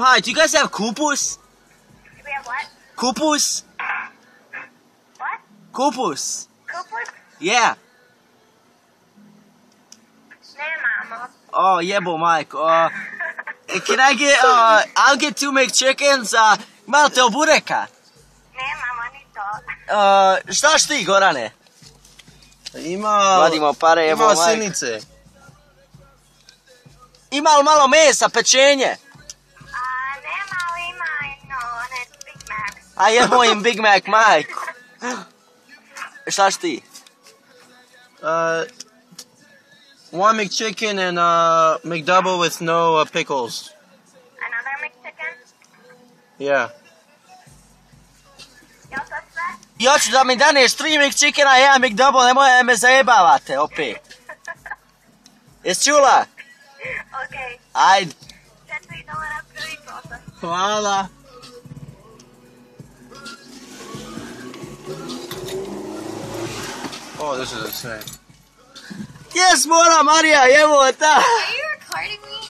Hi, do you guys have kupus? Do we have what? Kupus? What? Kupus. Kupus? Yeah. Nemamo. Oh, jebo majko. Can I get, I'll get 2 McChickens, malo te obureka. Nemamo ni to. Šta ti, Gorane? Vadimo pare, jebo Ima majko. sinice. Ima li malo mesa, pečenje? Nema li ima one Big Mac. A jebo im Big Mac, majko. Šta ti? 1 McChicken and McDouble with no pickles. Another McChicken? Yeah. Jel to sve? Ja ću da mi daneš 3 McChickena i 1 McDouble, nemoj me zajebavate opet. Jes čula? Okej. Ajde. $4 prvi posao. Hvala. Oh, this is insane. Gdje smo ona, Marija, jebo ta?